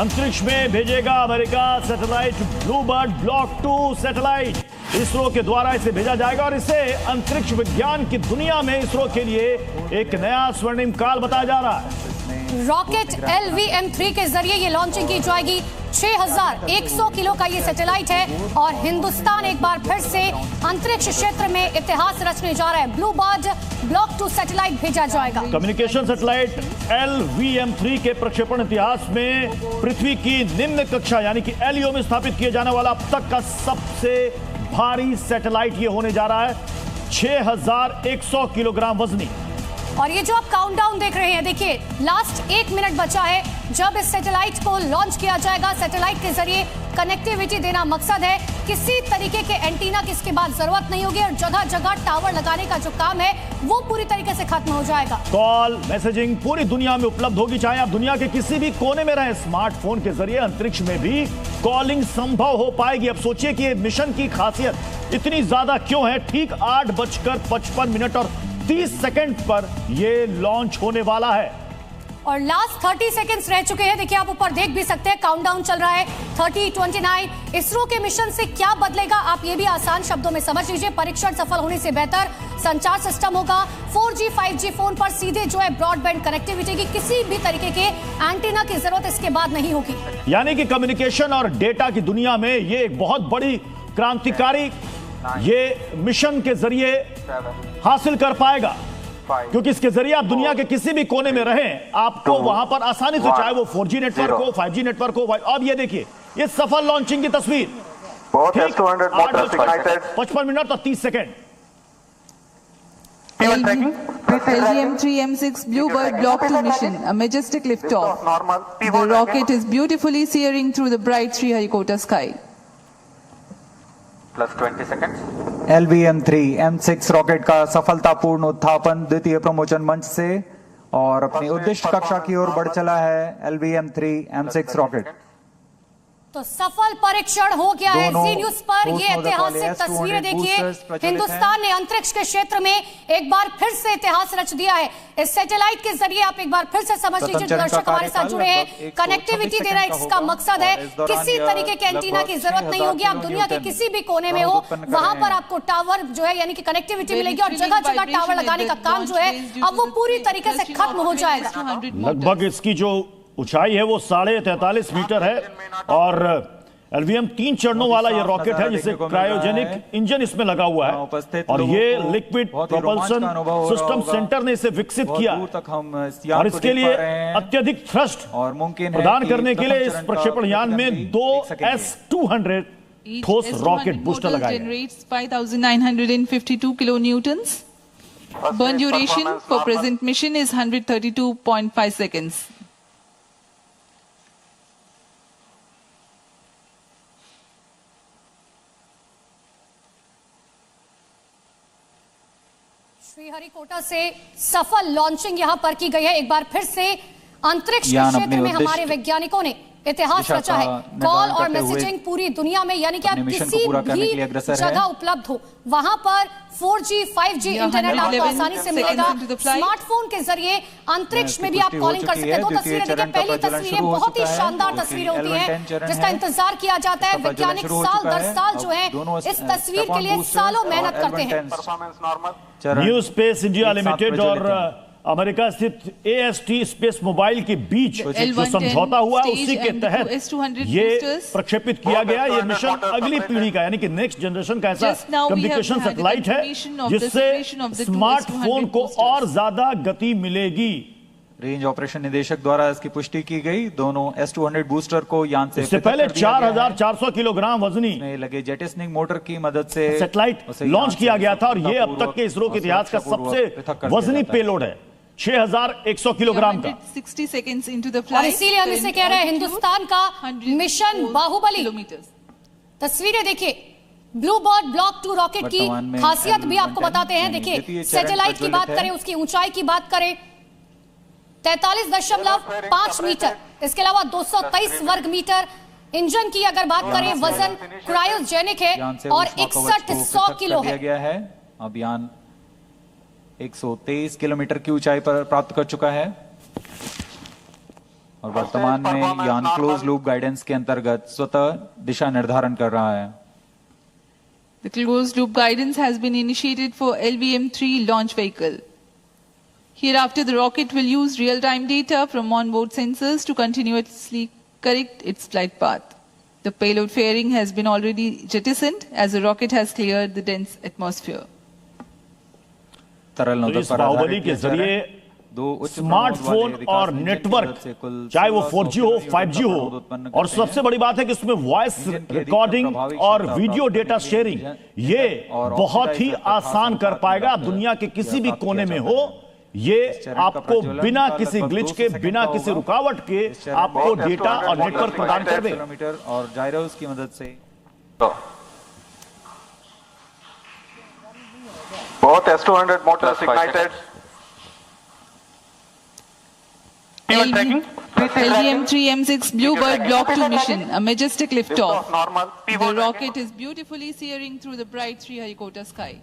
अंतरिक्ष में भेजेगा America satellite Bluebird block 2 satellite. ISRO के द्वारा इसे भेजा जाएगा और इसे अंतरिक्ष विज्ञान की दुनिया में इसरो के लिए एक नया स्वर्णिम काल बताया जा रहा है। रॉकेट LVM-3 के जरिए ये लॉन्चिंग की जाएगी। 6100 किलो का ये सैटेलाइट है और हिंदुस्तान एक बार फिर से अंतरिक्ष क्षेत्र में इतिहास रचने जा रहा है। ब्लूबर्ड ब्लॉक 2 सैटेलाइट भेजा जाएगा। कम्युनिकेशन सैटेलाइट LVM-3 के प्रक्षेपण इतिहास में पृथ्वी की निम्न कक्षा यानी कि LEO में स्थापित किए जाने वाला अब तक का सबसे भारी सैटेलाइट ये होने जा रहा है। 6100 किलोग्राम वजनी। और ये जो आप काउंटडाउन देख रहे हैं, देखिए लास्ट 1 मिनट बचा है जब इस सैटेलाइट को लॉन्च किया जाएगा। सैटेलाइट के जरिए कनेक्टिविटी देना मकसद है। किसी तरीके के एंटीना की इसके बाद जरूरत नहीं होगी और जगह जगह टावर लगाने का जो काम है वो पूरी तरीके से खत्म हो जाएगा। कॉल मैसेजिंग पूरी दुनिया में उपलब्ध होगी, चाहे आप दुनिया के किसी भी कोने में रहें। स्मार्टफोन के जरिए अंतरिक्ष में भी कॉलिंग संभव हो पाएगी। अब सोचिए कि मिशन की खासियत इतनी ज्यादा क्यों है। ठीक 8:55 और 30 सेकंड पर यह लॉन्च होने वाला है और लास्ट 30 सेकंड्स रह चुके हैं। देखिए आप ऊपर देख भी सकते हैं, काउंटडाउन चल रहा है। 30, 29। इसरो के मिशन से क्या बदलेगा, आप ये भी आसान शब्दों में समझ लीजिए। परीक्षण सफल होने से बेहतर संचार सिस्टम होगा। 4G 5G फोन पर सीधे जो है ब्रॉडबैंड कनेक्टिविटी की किसी भी तरीके के एंटीना की जरूरत इसके बाद नहीं होगी। यानी कि कम्युनिकेशन और डेटा की दुनिया में ये एक बहुत बड़ी क्रांतिकारी ये मिशन के जरिए हासिल कर पाएगा, क्योंकि इसके जरिए आप दुनिया के किसी भी कोने में रहें, आपको वहां पर आसानी से, चाहे वो 4G नेटवर्क हो, 5G नेटवर्क हो। अब ये देखिए ये सफल लॉन्चिंग की तस्वीर। 8:55 और 30 second. LVM-3 Bluebird Block 2 mission, a majestic liftoff. The rocket is beautifully soaring through the bright Sriharikota sky. +20 seconds. LVM-3 M6 rocket का सफलतापूर्ण उत्थापन द्वितीय प्रमोचन मंच से और अपनी उद्दिष्ट कक्षा की ओर बढ़ चला है LVM-3 M6 रॉकेट। तो सफल परीक्षण हो गया है। जी न्यूज पर ये ऐतिहासिक तस्वीरें देखिए। हिंदुस्तान ने अंतरिक्ष के क्षेत्र में एक बार फिर से इतिहास रच दिया है। इस सैटेलाइट के जरिए आप एक बार फिर से समझ लीजिए, दर्शक हमारे साथ जुड़े हैं, कनेक्टिविटी देना इसका मकसद है। किसी तरीके के एंटीना की जरूरत नहीं होगी। आप दुनिया के किसी भी कोने में हो, वहां पर आपको टावर जो है यानी कि कनेक्टिविटी मिलेगी और जगह जगह टावर लगाने का काम जो है अब वो पूरी तरीके से खत्म हो जाएगा। लगभग इसकी जो ऊंचाई है वो 43.5 मीटर है और LVM 3 चरणों वाला ये रॉकेट है जिसे क्रायोजेनिक इंजन इसमें लगा हुआ है और ये लिक्विड प्रोपल्शन सिस्टम सेंटर ने इसे विकसित किया और इसके लिए अत्यधिक थ्रस्ट प्रदान करने के लिए इस प्रक्षेपण यान में 2 S-200 ठोस रॉकेट बूस्टर लगाए गए। 5952 kilonewtons. Burn duration for present mission is 132.5 seconds. Sriharikota से सफल लॉन्चिंग यहां पर की गई है। एक बार फिर से अंतरिक्ष के क्षेत्र में हमारे वैज्ञानिकों ने इतिहास रचा है। कॉल और मैसेजिंग पूरी दुनिया में यानी कि आप किसी भी जगह उपलब्ध हो, वहां पर 4G 5G इंटरनेट आपको आसानी से मिलेगा। स्मार्टफोन के जरिए अंतरिक्ष में भी आप कॉलिंग कर सकते हैं। 2 तस्वीरें देखिए। पहली तस्वीरें बहुत ही शानदार तस्वीरें होती हैं जिसका इंतजार किया जाता है। वैज्ञानिक साल दर साल जो है इस तस्वीर के लिए सालों मेहनत करते हैं। न्यू स्पेस इंडिया लिमिटेड और अमेरिका स्थित AST स्पेस मोबाइल के बीच जो समझौता हुआ उसी के तहत ये प्रक्षेपित किया गया। ये मिशन अगली पीढ़ी का यानी कि नेक्स्ट जनरेशन का ऐसा कम्युनिकेशन सैटेलाइट है जिससे स्मार्टफोन को और ज्यादा गति मिलेगी। रेंज ऑपरेशन निदेशक द्वारा इसकी पुष्टि की गई। दोनों S-200 बूस्टर को यान से इससे पहले 4400 किलोग्राम वजनी लगे जेटस्निंग मोटर की मदद से सैटेलाइट लॉन्च किया गया था और ये अब तक के इसरो के इतिहास का सबसे वजनी पेलोड है, 6100 किलोग्राम का। 60 seconds into the और flight. इसीलिए हम इसे कह रहे हैं हिंदुस्तान का मिशन बाहुबली। तस्वीरें देखिए। ब्लूबर्ड ब्लॉक 2 रॉकेट की खासियत भी आपको बताते हैं। देखिए सैटेलाइट की बात करें, उसकी ऊंचाई की बात करें 43.5 मीटर, इसके अलावा 223 वर्ग मीटर। इंजन की अगर बात करें, वजन क्रायोजेनिक है और 6100 किलो है। अब यान 123 किलोमीटर की ऊंचाई पर प्राप्त कर चुका है। और वर्तमान में यान क्लोज लूप गाइडेंस के अंतर्गत स्वतः दिशा निर्धारण कर रहा है। The closed loop guidance has been initiated for LVM-3 launch vehicle. Hereafter, the rocket will use real-time data from onboard sensors to continuously correct its flight path. The payload fairing has been already jettisoned as the rocket has cleared the dense atmosphere. तरल तो nozzle इस पर बाहुबली आधारित के laser है। जरिए दो उच्च स्मार्टफोन और नेटवर्क, चाहे वो 4G हो 5G हो, और सबसे बड़ी बात है कि इसमें वॉइस रिकॉर्डिंग और वीडियो डेटा शेयरिंग ये बहुत ही आसान कर पाएगा। दुनिया के किसी भी कोने में हो, ये आपको बिना किसी ग्लिच के, बिना किसी रुकावट के आपको डेटा और नेटवर्क प्रदान कर देगा। और जायरोस की मदद से both S200 motors ignited. LVM-3 M6 Bluebird Block 2 mission, a majestic liftoff. Normal. The rocket is beautifully searing through the bright Sriharikota sky.